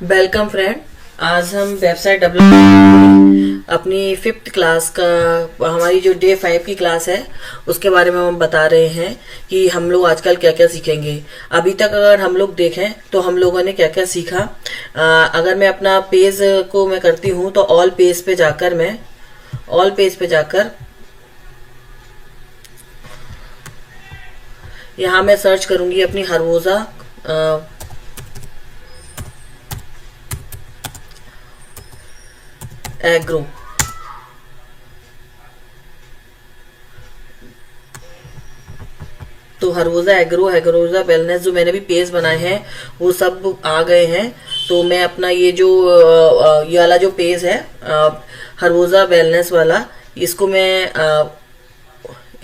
Welcome friend. आज हम website development अपनी 5th क्लास का हमारी जो डे 5 की क्लास है उसके बारे में हम बता रहे हैं कि हम लोग आजकल क्या क्या सीखेंगे। अभी तक अगर हम लोग देखें तो हम लोगों ने क्या क्या सीखा। अगर मैं अपना पेज को मैं करती हूँ तो ऑल पेज पे जाकर यहाँ मैं सर्च करूंगी अपनी हरवोजा एग्रो। तो हरवोजा हरवोजा वेलनेस जो मैंने भी पेज बनाए हैं वो सब आ गए हैं। तो मैं अपना ये वाला जो पेज है हरवोजा वेलनेस वाला, इसको मैं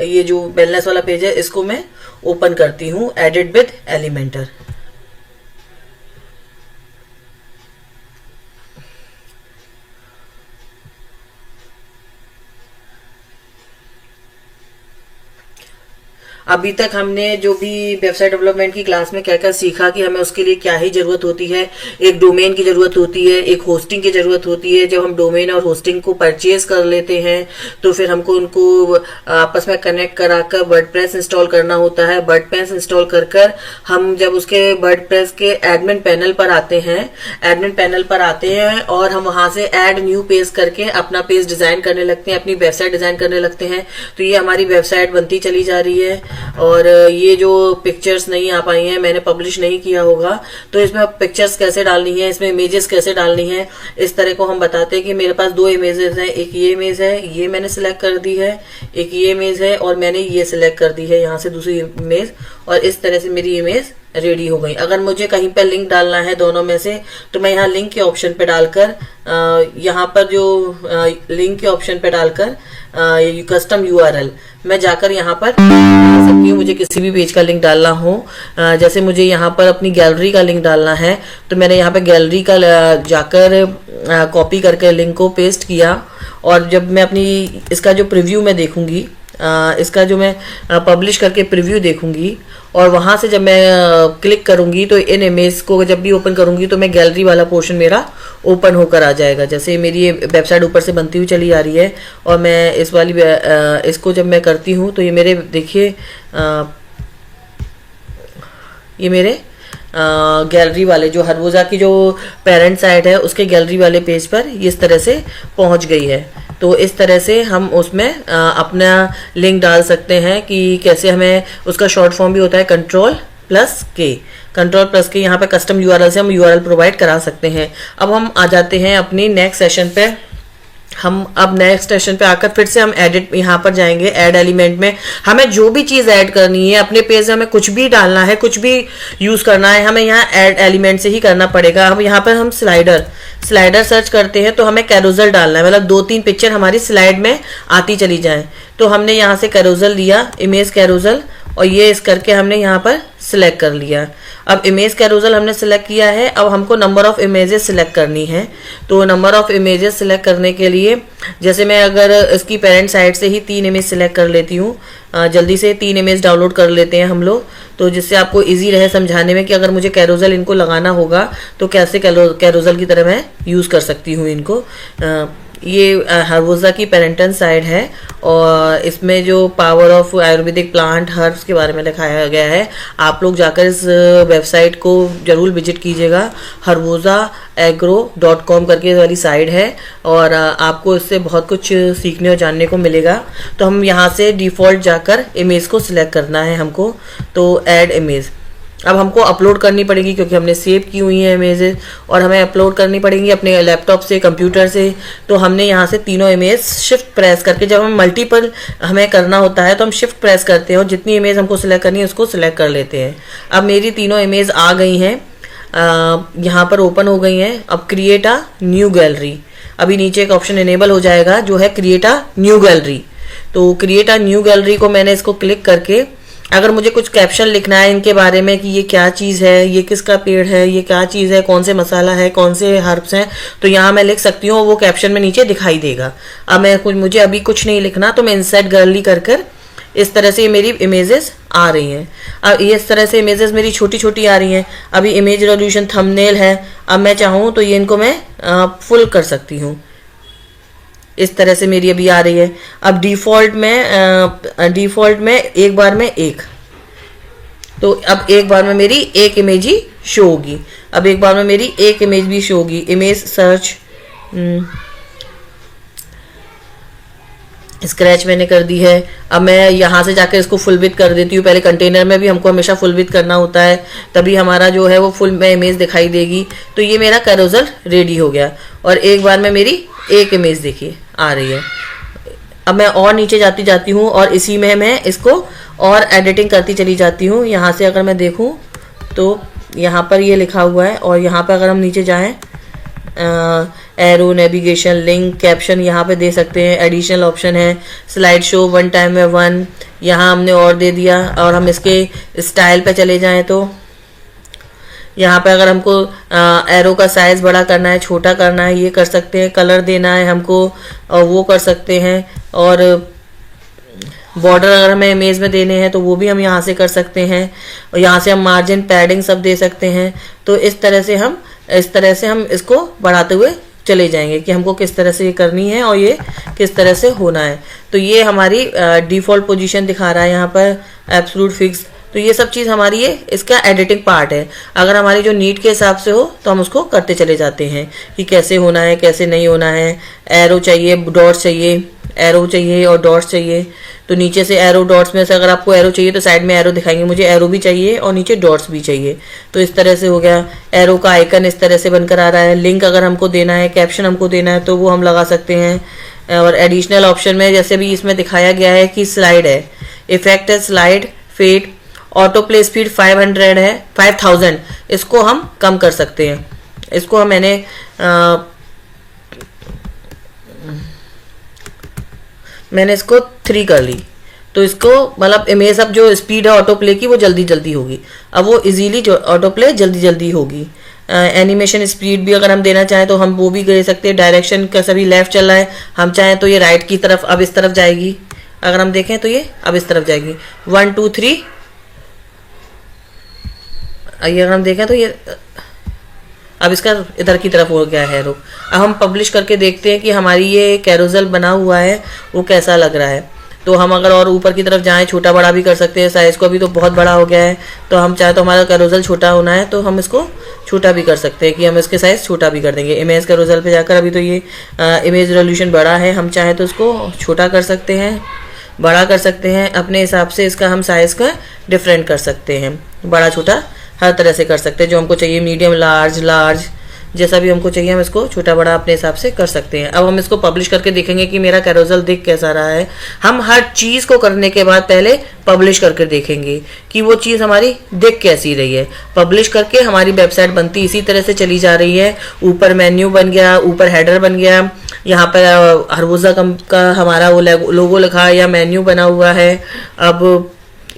ये जो वेलनेस वाला पेज है इसको मैं ओपन करती हूँ एडिट विद एलिमेंटर। अभी तक हमने जो भी वेबसाइट डेवलपमेंट की क्लास में क्या क्या सीखा कि हमें उसके लिए क्या ही जरूरत होती है। एक डोमेन की जरूरत होती है, एक होस्टिंग की जरूरत होती है। जब हम डोमेन और होस्टिंग को परचेज कर लेते हैं तो फिर हमको उनको आपस में कनेक्ट कराकर वर्डप्रेस इंस्टॉल करना होता है। वर्डप्रेस इंस्टॉल कर हम जब उसके वर्डप्रेस के एडमिन पैनल पर आते हैं और हम वहां से ऐड न्यू पेज करके अपना पेज डिजाइन करने लगते हैं, अपनी वेबसाइट डिजाइन करने लगते हैं। तो ये हमारी वेबसाइट बनती चली जा रही है। और ये जो पिक्चर्स नहीं आ पाई हैं, मैंने पब्लिश नहीं किया होगा, तो इसमें पिक्चर्स कैसे डालनी है, इसमें इमेजेस कैसे डालनी है, इस तरह को हम बताते हैं कि मेरे पास 2 इमेजेस हैं। एक ये इमेज है, ये मैंने सिलेक्ट कर दी है, एक ये इमेज है और मैंने ये सिलेक्ट कर दी है यहाँ से दूसरी इमेज, और इस तरह से मेरी इमेज रेडी हो गई। अगर मुझे कहीं पर लिंक डालना है दोनों में से तो मैं यहाँ लिंक के ऑप्शन पे डालकर यहाँ पर जो लिंक के ऑप्शन पे डालकर कस्टम यूआरएल मैं जाकर यहाँ पर डाल सकती हूँ। मुझे किसी भी पेज का लिंक डालना हो, जैसे मुझे यहाँ पर अपनी गैलरी का लिंक डालना है तो मैंने यहाँ पे गैलरी का जाकर कॉपी करके लिंक को पेस्ट किया। और जब मैं अपनी इसका जो प्रीव्यू में देखूंगी, इसका जो मैं पब्लिश करके प्रीव्यू देखूंगी और वहां से जब मैं क्लिक करूंगी तो इन इमेज को जब भी ओपन करूंगी तो मैं गैलरी वाला पोर्शन मेरा ओपन होकर आ जाएगा। जैसे मेरी ये वेबसाइट ऊपर से बनती हुई चली आ रही है और मैं इस वाली इसको जब मैं करती हूँ तो ये मेरे देखिए ये मेरे गैलरी वाले जो हरवोजा की जो पेरेंट साइट है उसके गैलरी वाले पेज पर इस तरह से पहुंच गई है। तो इस तरह से हम उसमें अपना लिंक डाल सकते हैं कि कैसे हमें उसका शॉर्ट फॉर्म भी होता है Ctrl+K यहाँ पे कस्टम यूआरएल से हम यूआरएल प्रोवाइड करा सकते हैं। अब हम आ जाते हैं अपनी नेक्स्ट सेशन पे। अब नेक्स्ट सेशन पे आकर फिर से हम एडिट यहाँ पर जाएंगे। ऐड एलिमेंट में हमें जो भी चीज ऐड करनी है अपने पेज में, हमें कुछ भी डालना है, कुछ भी यूज करना है, हमें यहाँ ऐड एलिमेंट से ही करना पड़ेगा। अब यहाँ पर हम स्लाइडर सर्च करते हैं तो हमें कैरोजल डालना है, मतलब 2-3 पिक्चर हमारी स्लाइड में आती चली जाए। तो हमने यहाँ से कैरोजल लिया, इमेज कैरोजल, और ये इस करके हमने यहाँ पर सिलेक्ट कर लिया। अब इमेज कैरोजल हमने सिलेक्ट किया है। अब हमको नंबर ऑफ इमेजेस सिलेक्ट करनी है। तो नंबर ऑफ इमेजेस सिलेक्ट करने के लिए जैसे मैं अगर इसकी पेरेंट साइट से ही 3 इमेज सिलेक्ट कर लेती हूँ, जल्दी से 3 इमेज डाउनलोड कर लेते हैं हम लोग, तो जिससे आपको इजी रहे समझाने में कि अगर मुझे कैरोजल इनको लगाना होगा तो कैसे कैरोजल की तरह मैं यूज कर सकती हूँ इनको। ये हरवोजा की पेरेंटन साइड है और इसमें जो power of Ayurvedic plant herbs के बारे में दिखाया गया है। आप लोग जाकर इस वेबसाइट को जरूर विजिट कीजिएगा। harvozaagro.com करके वाली साइट है और आपको इससे बहुत कुछ सीखने और जानने को मिलेगा। तो हम यहाँ से डिफॉल्ट जाकर इमेज को सिलेक्ट करना है हमको, तो ऐड इमेज अब हमको अपलोड करनी पड़ेगी क्योंकि हमने सेव की हुई है इमेजेस और हमें अपलोड करनी पड़ेगी अपने लैपटॉप से, कंप्यूटर से। तो हमने यहाँ से तीनों इमेज शिफ्ट प्रेस करके, जब हम मल्टीपल हमें करना होता है तो हम शिफ्ट प्रेस करते हैं और जितनी इमेज हमको सिलेक्ट करनी है उसको सिलेक्ट कर लेते हैं। अब मेरी तीनों इमेज आ गई हैं, यहाँ पर ओपन हो गई हैं। अब क्रिएट अ न्यू गैलरी, अभी नीचे एक ऑप्शन इनेबल हो जाएगा जो है क्रिएट अ न्यू गैलरी। तो क्रिएट अ न्यू गैलरी को मैंने इसको क्लिक करके अगर मुझे कुछ कैप्शन लिखना है इनके बारे में कि ये क्या चीज़ है, ये किसका पेड़ है, ये क्या चीज़ है, कौन से मसाला है, कौन से हर्ब्स हैं, तो यहाँ मैं लिख सकती हूँ, वो कैप्शन में नीचे दिखाई देगा। अब मुझे अभी कुछ नहीं लिखना तो मैं इंसर्ट गैलरी कर इस तरह से ये मेरी इमेजेस आ रही हैं। अब ये इस तरह से इमेजेस मेरी छोटी छोटी आ रही हैं। अभी इमेज रेजोल्यूशन थंबनेल है, अब मैं चाहूँ तो ये इनको मैं फुल कर सकती हूँ। इस तरह से मेरी अभी आ रही है। अब डिफ़ॉल्ट में एक बार में एक, तो अब एक बार में मेरी एक इमेज ही शो होगी। अब एक बार में मेरी एक इमेज भी शो होगी। इमेज सर्च, स्क्रैच मैंने कर दी है। अब मैं यहाँ से जाकर इसको फुल विड्थ कर देती हूँ। पहले कंटेनर में भी हमको हमेशा फुल विड्थ करना होता है, तभी हमारा जो है वो फुल में इमेज दिखाई देगी। तो ये मेरा कैरोसेल रेडी हो गया और एक बार में मेरी एक इमेज देखिए आ रही है। अब मैं और नीचे जाती हूँ और इसी में मैं इसको और एडिटिंग करती चली जाती हूँ। यहाँ से अगर मैं देखूँ तो यहाँ पर ये लिखा हुआ है और यहाँ पर अगर हम नीचे जाएँ, एरो, नेविगेशन, लिंक, कैप्शन यहाँ पे दे सकते हैं। एडिशनल ऑप्शन है, स्लाइड शो, वन टाइम में वन, यहाँ हमने और दे दिया। और हम इसके स्टाइल पे चले जाएं तो यहाँ पे अगर हमको एरो का साइज बड़ा करना है, छोटा करना है, ये कर सकते हैं। कलर देना है हमको और वो कर सकते हैं। और बॉर्डर अगर हमें इमेज में देने हैं तो वो भी हम यहाँ से कर सकते हैं। और यहाँ से हम मार्जिन, पैडिंग सब दे सकते हैं। तो इस तरह से हम इसको बढ़ाते हुए चले जाएंगे कि हमको किस तरह से ये करनी है और ये किस तरह से होना है। तो ये हमारी डिफ़ॉल्ट पोजीशन दिखा रहा है यहाँ पर, एब्सोल्यूट फिक्स। तो ये सब चीज़ हमारी ये इसका एडिटिंग पार्ट है। अगर हमारी जो नीड के हिसाब से हो तो हम उसको करते चले जाते हैं कि कैसे होना है, कैसे नहीं होना है। एरो चाहिए, डॉट्स चाहिए, एरो चाहिए और डॉट्स चाहिए। तो नीचे से एरो डॉट्स में से अगर आपको एरो चाहिए तो साइड में एरो दिखाएंगे। मुझे एरो भी चाहिए और नीचे डॉट्स भी चाहिए। तो इस तरह से हो गया। एरो का आइकन इस तरह से बनकर आ रहा है। लिंक अगर हमको देना है, कैप्शन हमको देना है तो वो हम लगा सकते हैं। और एडिशनल ऑप्शन में जैसे भी इसमें दिखाया गया है कि स्लाइड है, इफेक्ट है slide, fade, auto play speed 500 है, 5000, इसको हम कम कर सकते हैं। इसको मैंने इसको 3 कर ली। तो इसको मतलब इमेज अब जो स्पीड है ऑटो प्ले की वो जल्दी जल्दी होगी। अब वो इजीली ऑटो प्ले जल्दी जल्दी होगी। एनिमेशन स्पीड भी अगर हम देना चाहें तो हम वो भी दे सकते हैं। डायरेक्शन का सभी लेफ्ट चल रहा है, हम चाहें तो ये राइट की तरफ अब इस तरफ जाएगी। अगर हम देखें तो ये अब इस तरफ जाएगी, 1 2 3। ये अगर हम देखें तो ये अब इसका इधर की तरफ हो गया है रुख। अब हम पब्लिश करके देखते हैं कि हमारी ये कैरोसेल बना हुआ है वो कैसा लग रहा है। तो हम अगर और ऊपर की तरफ जाएं, छोटा बड़ा भी कर सकते हैं साइज़ को। अभी तो बहुत बड़ा हो गया है, तो हम चाहे तो हमारा कैरोसेल छोटा होना है तो हम इसको छोटा भी कर सकते हैं कि हम इसके साइज़ छोटा भी कर देंगे। इमेज कैरोसेल पे जाकर अभी तो ये इमेज रेजोल्यूशन बड़ा है, हम चाहे तो इसको छोटा कर सकते हैं, बड़ा कर सकते हैं। अपने हिसाब से इसका हम साइज़ का डिफरेंट कर सकते हैं, बड़ा छोटा हर तरह से कर सकते हैं। जो हमको चाहिए मीडियम, लार्ज, जैसा भी हमको चाहिए हम इसको छोटा बड़ा अपने हिसाब से कर सकते हैं। अब हम इसको पब्लिश करके देखेंगे कि मेरा कैरोसेल दिख कैसा रहा है। हम हर चीज़ को करने के बाद पहले पब्लिश करके देखेंगे कि वो चीज़ हमारी दिख कैसी रही है। पब्लिश करके हमारी वेबसाइट बनती इसी तरह से चली जा रही है। ऊपर मेन्यू बन गया, ऊपर हेडर बन गया, यहाँ पर हरबोजा का हमारा वो लोगो लिखा है या मेन्यू बना हुआ है। अब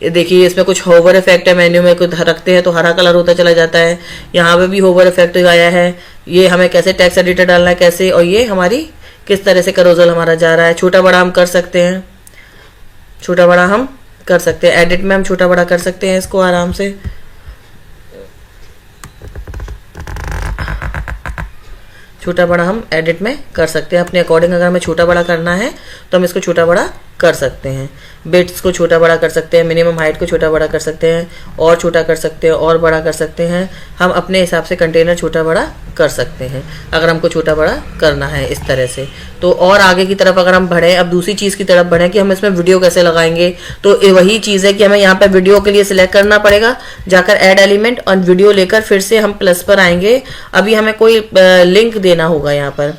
देखिए इसमें कुछ होवर इफेक्ट है, मेन्यू में कुछ रखते हैं तो हरा कलर होता चला जाता है। यहाँ पे भी होवर इफेक्ट आया है। ये हमें कैसे टेक्स्ट एडिटर डालना है कैसे, और ये हमारी किस तरह से कैरोसेल हमारा जा रहा है। छोटा बड़ा हम कर सकते हैं, छोटा बड़ा हम कर सकते हैं। एडिट में हम छोटा बड़ा कर सकते हैं इसको आराम से। छोटा बड़ा हम एडिट में कर सकते हैं अपने अकॉर्डिंग। अगर हमें छोटा बड़ा करना है तो हम इसको छोटा बड़ा कर सकते हैं। बिट्स को छोटा बड़ा कर सकते हैं, मिनिमम हाइट को छोटा बड़ा कर सकते हैं, और छोटा कर सकते हैं, और बड़ा कर सकते हैं। हम अपने हिसाब से कंटेनर छोटा बड़ा कर सकते हैं अगर हमको छोटा बड़ा करना है इस तरह से। तो और आगे की तरफ अगर हम बढ़ें, अब दूसरी चीज़ की तरफ बढ़ें कि हम इसमें वीडियो कैसे लगाएंगे। तो वही चीज़ है कि हमें यहाँ पर वीडियो के लिए सिलेक्ट करना पड़ेगा, जाकर ऐड एलिमेंट और वीडियो लेकर फिर से हम प्लस पर आएंगे। अभी हमें कोई लिंक देना होगा यहाँ पर,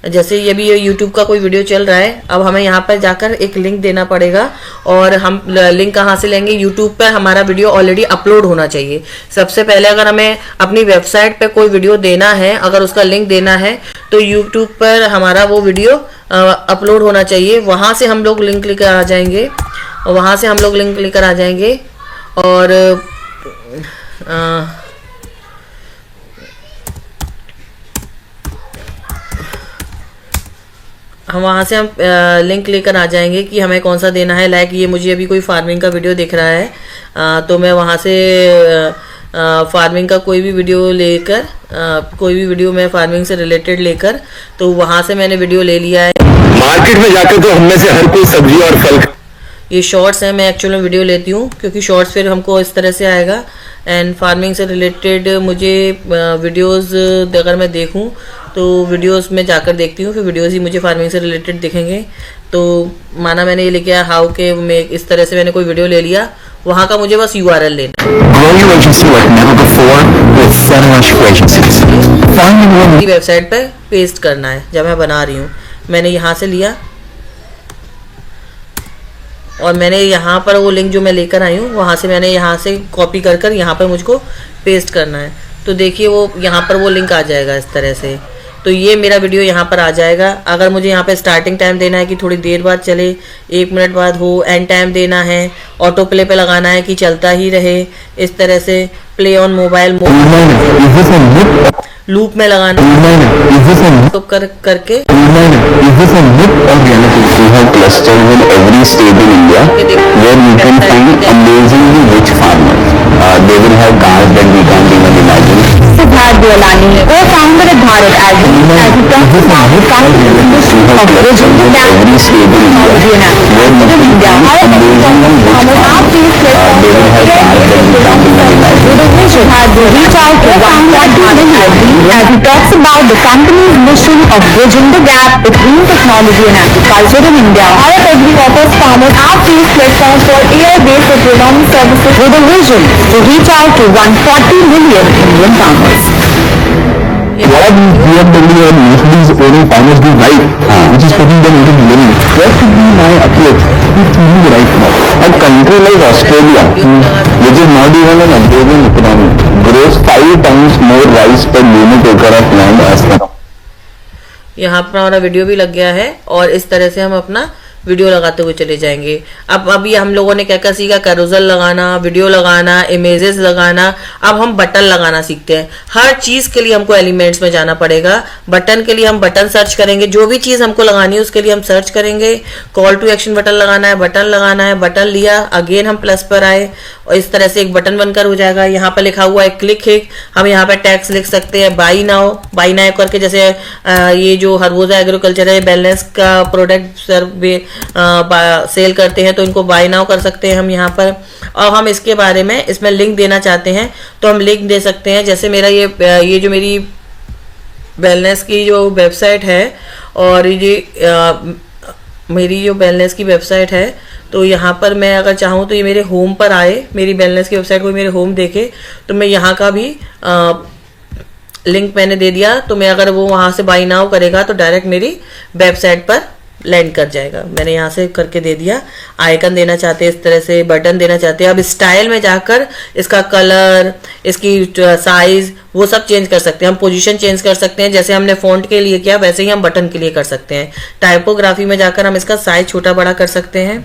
जैसे ये भी यूट्यूब का कोई वीडियो चल रहा है। अब हमें यहाँ पर जाकर एक लिंक देना पड़ेगा, और हम लिंक कहाँ से लेंगे। यूट्यूब पर हमारा वीडियो ऑलरेडी अपलोड होना चाहिए। सबसे पहले अगर हमें अपनी वेबसाइट पे कोई वीडियो देना है, अगर उसका लिंक देना है तो यूट्यूब पर हमारा वो वीडियो अपलोड होना चाहिए। वहाँ से हम लोग लिंक लेकर आ जाएंगे, और हम वहाँ से हम लिंक लेकर आ जाएंगे कि हमें कौन सा देना है। लाइक ये मुझे अभी कोई फार्मिंग का वीडियो दिख रहा है, तो मैं वहाँ से फार्मिंग का कोई भी वीडियो लेकर कोई भी वीडियो मैं फार्मिंग से रिलेटेड लेकर, तो वहाँ से मैंने वीडियो ले लिया है। मार्केट में जाकर तो हम में से हर कोई सब्जी और फल, ये शॉर्ट्स हैं, मैं एक्चुअल में वीडियो लेती हूँ क्योंकि शॉर्ट्स फिर हमको इस तरह से आएगा। एंड फार्मिंग से रिलेटेड मुझे वीडियोस अगर मैं देखूँ तो वीडियोस में जाकर देखती हूँ, फिर वीडियोस ही मुझे फार्मिंग से रिलेटेड दिखेंगे। तो माना मैंने ये लेके आया हाउ के, मैं इस तरह से मैंने कोई वीडियो ले लिया, वहाँ का मुझे बस URL लेना है, वेबसाइट पर पेस्ट करना है जब मैं बना रही हूँ। मैंने यहाँ से लिया और मैंने यहाँ पर वो लिंक जो मैं लेकर आई हूँ वहाँ से मैंने यहाँ से कॉपी कर कर यहाँ पर मुझको पेस्ट करना है। तो देखिए वो यहाँ पर वो लिंक आ जाएगा इस तरह से। तो ये मेरा वीडियो यहाँ पर आ जाएगा। अगर मुझे यहाँ पे स्टार्टिंग टाइम देना है कि थोड़ी देर बाद चले, 1 मिनट बाद हो, एंड टाइम देना है, ऑटो प्ले पे लगाना है कि चलता ही रहे, इस तरह से प्ले ऑन मोबाइल लूप में लगाना तो करके Siddharth Deolani, co-founder at Bharat Agri, has talked about the company's of bridging the gap between technology and agriculture in India. However, farmers are faced with with a vision has reached out to co-founder at Bharat Agri as he talks about the company's mission of bridging the gap between technology and agriculture in India. Bharat Agri offers farmers are faced platforms for AI-based agronomy services with a vision to reach out to 140 million Indian farmers. what BMW and Mercedes owning farmers do right, which is putting them into money. What should be my approach to choosing right now? A country like Australia, which is not even an upgrading economy, grows 5 times more rice per unit acre of land as per. यहाँ पर हमारा video भी लग गया है और इस तरह से हम अपना वीडियो लगाते हुए चले जाएंगे। अब अभी हम लोगों ने क्या क्या सीखा, कैरोसल लगाना, वीडियो लगाना, इमेजेस लगाना। अब हम बटन लगाना सीखते हैं। हर चीज के लिए हमको एलिमेंट्स में जाना पड़ेगा। बटन के लिए हम बटन सर्च करेंगे, जो भी चीज हमको लगानी है उसके लिए हम सर्च करेंगे। कॉल टू एक्शन बटन लगाना है, बटन लगाना है, बटन लिया, अगेन हम प्लस पर आए और इस तरह से एक बटन बनकर हो जाएगा। यहाँ पर लिखा हुआ है क्लिक हिट, हम यहाँ पे टैक्स लिख सकते हैं बाई नाउ करके, जैसे ये जो हरबोजा एग्रीकल्चर है, बैलेंस का प्रोडक्ट सर्वे सेल करते हैं तो इनको बाय नाउ कर सकते हैं हम यहाँ पर। और हम इसके बारे में इसमें लिंक देना चाहते हैं तो हम लिंक दे सकते हैं। जैसे मेरा ये जो मेरी वेलनेस की जो वेबसाइट है और ये मेरी जो वेलनेस की वेबसाइट है, तो यहाँ पर मैं अगर चाहूँ तो ये मेरे होम पर आए, मेरी वेलनेस की वेबसाइट को मेरे होम देखे, तो मैं यहाँ का भी लिंक मैंने दे दिया। तो मैं अगर वो वहाँ से बाय नाउ करेगा तो डायरेक्ट मेरी वेबसाइट पर लैंड कर जाएगा। मैंने यहाँ से करके दे दिया। आइकन देना चाहते हैं इस तरह से, बटन देना चाहते हैं। अब स्टाइल में जाकर इसका कलर, इसकी साइज, वो सब चेंज कर सकते हैं। हम पोजीशन चेंज कर सकते हैं, जैसे हमने फॉन्ट के लिए किया वैसे ही हम बटन के लिए कर सकते हैं। टाइपोग्राफी में जाकर हम इसका साइज छोटा बड़ा कर सकते हैं।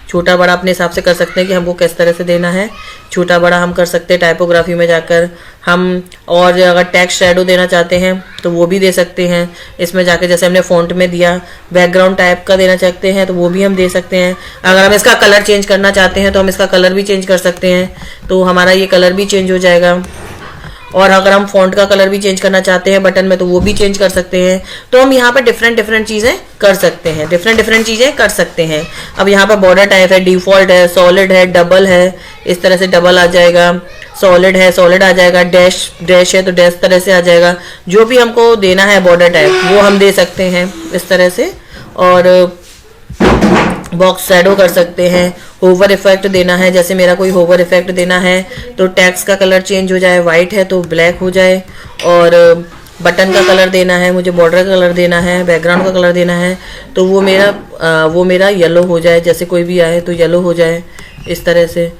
छोटा बड़ा अपने हिसाब से कर सकते हैं कि हमको किस तरह से देना है। छोटा बड़ा हम कर सकते हैं टाइपोग्राफी में जाकर। हम और अगर टेक्स्ट शैडो देना चाहते हैं तो वो भी दे सकते हैं इसमें जाकर, जैसे हमने फॉन्ट में दिया। बैकग्राउंड टाइप का देना चाहते हैं तो वो भी हम दे सकते हैं। अगर हम इसका कलर चेंज करना चाहते हैं तो हम इसका कलर भी चेंज कर सकते हैं, तो हमारा ये कलर भी चेंज हो जाएगा। और अगर हम फॉन्ट का कलर भी चेंज करना चाहते हैं बटन में तो वो भी चेंज कर सकते हैं। तो हम यहाँ पर डिफरेंट चीज़ें कर सकते हैं, डिफरेंट चीज़ें कर सकते हैं। अब यहाँ पर बॉर्डर टाइप है, डिफ़ॉल्ट है, सॉलिड है, डबल है, इस तरह से डबल आ जाएगा। सॉलिड है, सॉलिड आ जाएगा। डैश है तो डैश तरह से आ जाएगा। जो भी हमको देना है बॉर्डर टाइप वो हम दे सकते हैं इस तरह से। और बॉक्स शैडो कर सकते हैं। होवर इफेक्ट देना है, जैसे मेरा कोई होवर इफेक्ट देना है तो टेक्स्ट का कलर चेंज हो जाए, वाइट है तो ब्लैक हो जाए। और बटन का कलर देना है, मुझे बॉर्डर का कलर देना है, बैकग्राउंड का कलर देना है तो वो मेरा येलो हो जाए। जैसे कोई भी आए तो येलो हो जाए इस तरह से।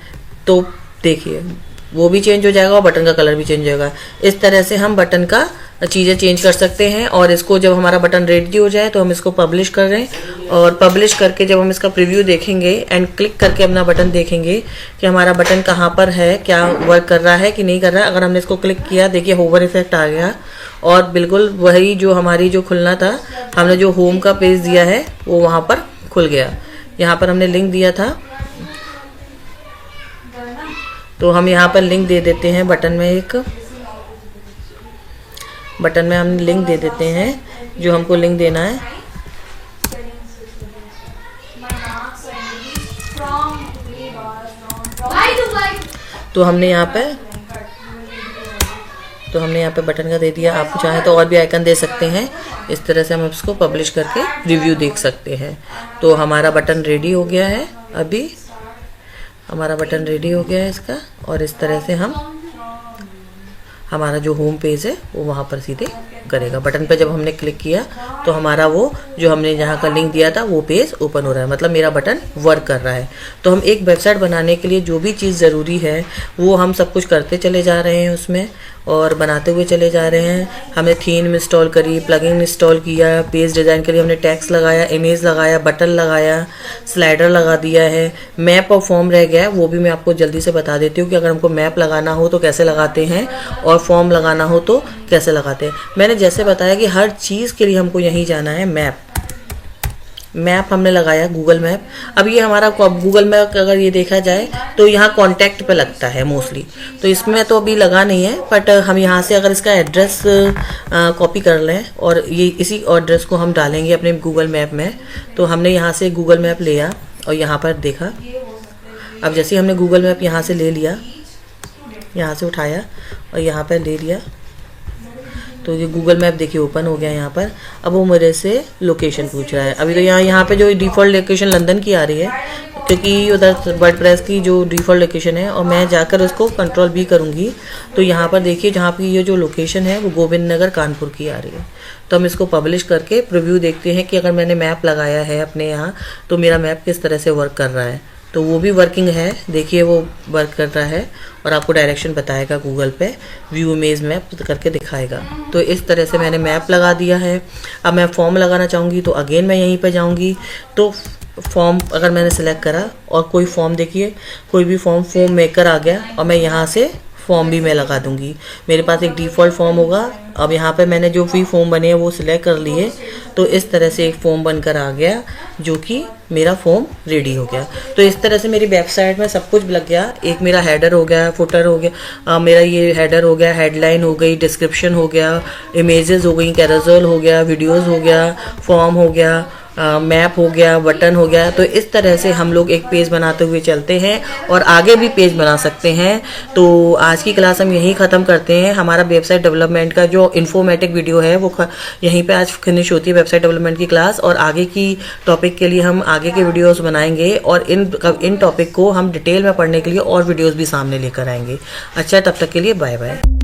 तो देखिए वो भी चेंज हो जाएगा और बटन का कलर भी चेंज होगा। इस तरह से हम बटन का चीज़ें चेंज कर सकते हैं। और इसको जब हमारा बटन रेडी हो जाए तो हम इसको पब्लिश कर रहे हैं। और पब्लिश करके जब हम इसका प्रीव्यू देखेंगे एंड क्लिक करके अपना बटन देखेंगे कि हमारा बटन कहाँ पर है, क्या वर्क कर रहा है कि नहीं कर रहा है। अगर हमने इसको क्लिक किया, देखिए होवर इफेक्ट आ गया और बिल्कुल वही जो हमारी जो खुलना था हमने जो होम का पेज दिया है वो वहाँ पर खुल गया। यहाँ पर हमने लिंक दिया था, तो हम यहाँ पर लिंक दे देते हैं बटन में, एक बटन में हम लिंक दे देते हैं जो हमको लिंक देना है। तो हमने यहाँ पे बटन का दे दिया। आप चाहें तो और भी आइकन दे सकते हैं। इस तरह से हम इसको पब्लिश करके रिव्यू देख सकते हैं। तो हमारा बटन रेडी हो गया है, अभी हमारा बटन रेडी हो गया है इसका। और इस तरह से हम हमारा जो होम पेज है वो वहाँ पर सीधे करेगा। बटन पे जब हमने क्लिक किया तो हमारा वो जो हमने जहाँ का लिंक दिया था वो पेज ओपन हो रहा है, मतलब मेरा बटन वर्क कर रहा है। तो हम एक वेबसाइट बनाने के लिए जो भी चीज़ ज़रूरी है वो हम सब कुछ करते चले जा रहे हैं उसमें, और बनाते हुए चले जा रहे हैं। हमने थीम इंस्टॉल करी, प्लगइन इंस्टॉल किया, पेज डिज़ाइन के लिए हमने टेक्स्ट लगाया, इमेज लगाया, बटन लगाया, स्लाइडर लगा दिया है। मैप और फॉर्म रह गया है, वो भी मैं आपको जल्दी से बता देती हूँ कि अगर हमको मैप लगाना हो तो कैसे लगाते हैं और फॉर्म लगाना हो तो कैसे लगाते हैं। मैंने जैसे बताया कि हर चीज़ के लिए हमको यहीं जाना है। मैप हमने लगाया, गूगल मैप। अब ये हमारा गूगल मैप अगर ये देखा जाए तो यहाँ कॉन्टैक्ट पे लगता है मोस्टली, तो इसमें तो अभी लगा नहीं है। बट हम यहाँ से अगर इसका एड्रेस कॉपी कर लें और ये इसी एड्रेस को हम डालेंगे अपने गूगल मैप में, तो हमने यहाँ से गूगल मैप लिया और यहाँ पर देखा। अब जैसे हमने गूगल मैप यहाँ से ले लिया, यहाँ से उठाया और यहाँ पर ले लिया, तो ये गूगल मैप देखिए ओपन हो गया यहाँ पर। अब वो मेरे से लोकेशन पूछ रहा है। अभी तो यहाँ पे जो डिफ़ॉल्ट लोकेशन लंदन की आ रही है, क्योंकि उधर वर्डप्रेस की जो डिफ़ॉल्ट लोकेशन है, और मैं जाकर उसको कंट्रोल भी करूँगी तो यहाँ पर देखिए जहाँ पर ये जो लोकेशन है वो गोविंद नगर कानपुर की आ रही है। तो हम इसको पब्लिश करके प्रीव्यू देखते हैं कि अगर मैंने मैप लगाया है अपने यहाँ तो मेरा मैप किस तरह से वर्क कर रहा है। तो वो भी वर्किंग है, देखिए वो वर्क कर रहा है और आपको डायरेक्शन बताएगा गूगल पे, व्यू इमेज मैप करके दिखाएगा। तो इस तरह से मैंने मैप लगा दिया है। अब मैं फॉर्म लगाना चाहूँगी तो अगेन मैं यहीं पे जाऊँगी, तो फॉर्म अगर मैंने सेलेक्ट करा और कोई फॉर्म देखिए, कोई भी फॉर्म मेकर आ गया और मैं यहाँ से फॉर्म भी मैं लगा दूंगी। मेरे पास एक डिफ़ॉल्ट फॉर्म होगा। अब यहाँ पे मैंने जो भी फॉर्म बने हैं वो सिलेक्ट कर लिए, तो इस तरह से एक फॉर्म बनकर आ गया जो कि मेरा फॉर्म रेडी हो गया। तो इस तरह से मेरी वेबसाइट में सब कुछ लग गया। एक मेरा हेडर हो गया, फुटर हो गया, मेरा ये हेडर हो गया, हेडलाइन हो गई, डिस्क्रिप्शन हो गया, इमेजेस हो गई, कैरोसेल हो गया, वीडियोज़ हो गया, फॉर्म हो गया, मैप हो गया, बटन हो गया। तो इस तरह से हम लोग एक पेज बनाते हुए चलते हैं और आगे भी पेज बना सकते हैं। तो आज की क्लास हम यहीं ख़त्म करते हैं। हमारा वेबसाइट डेवलपमेंट का जो इन्फॉर्मेटिव वीडियो है वो यहीं पे आज फिनिश होती है, वेबसाइट डेवलपमेंट की क्लास। और आगे की टॉपिक के लिए हम आगे के वीडियोस बनाएंगे और इन टॉपिक को हम डिटेल में पढ़ने के लिए और वीडियोस भी सामने लेकर आएंगे। अच्छा, तब तक के लिए बाय बाय।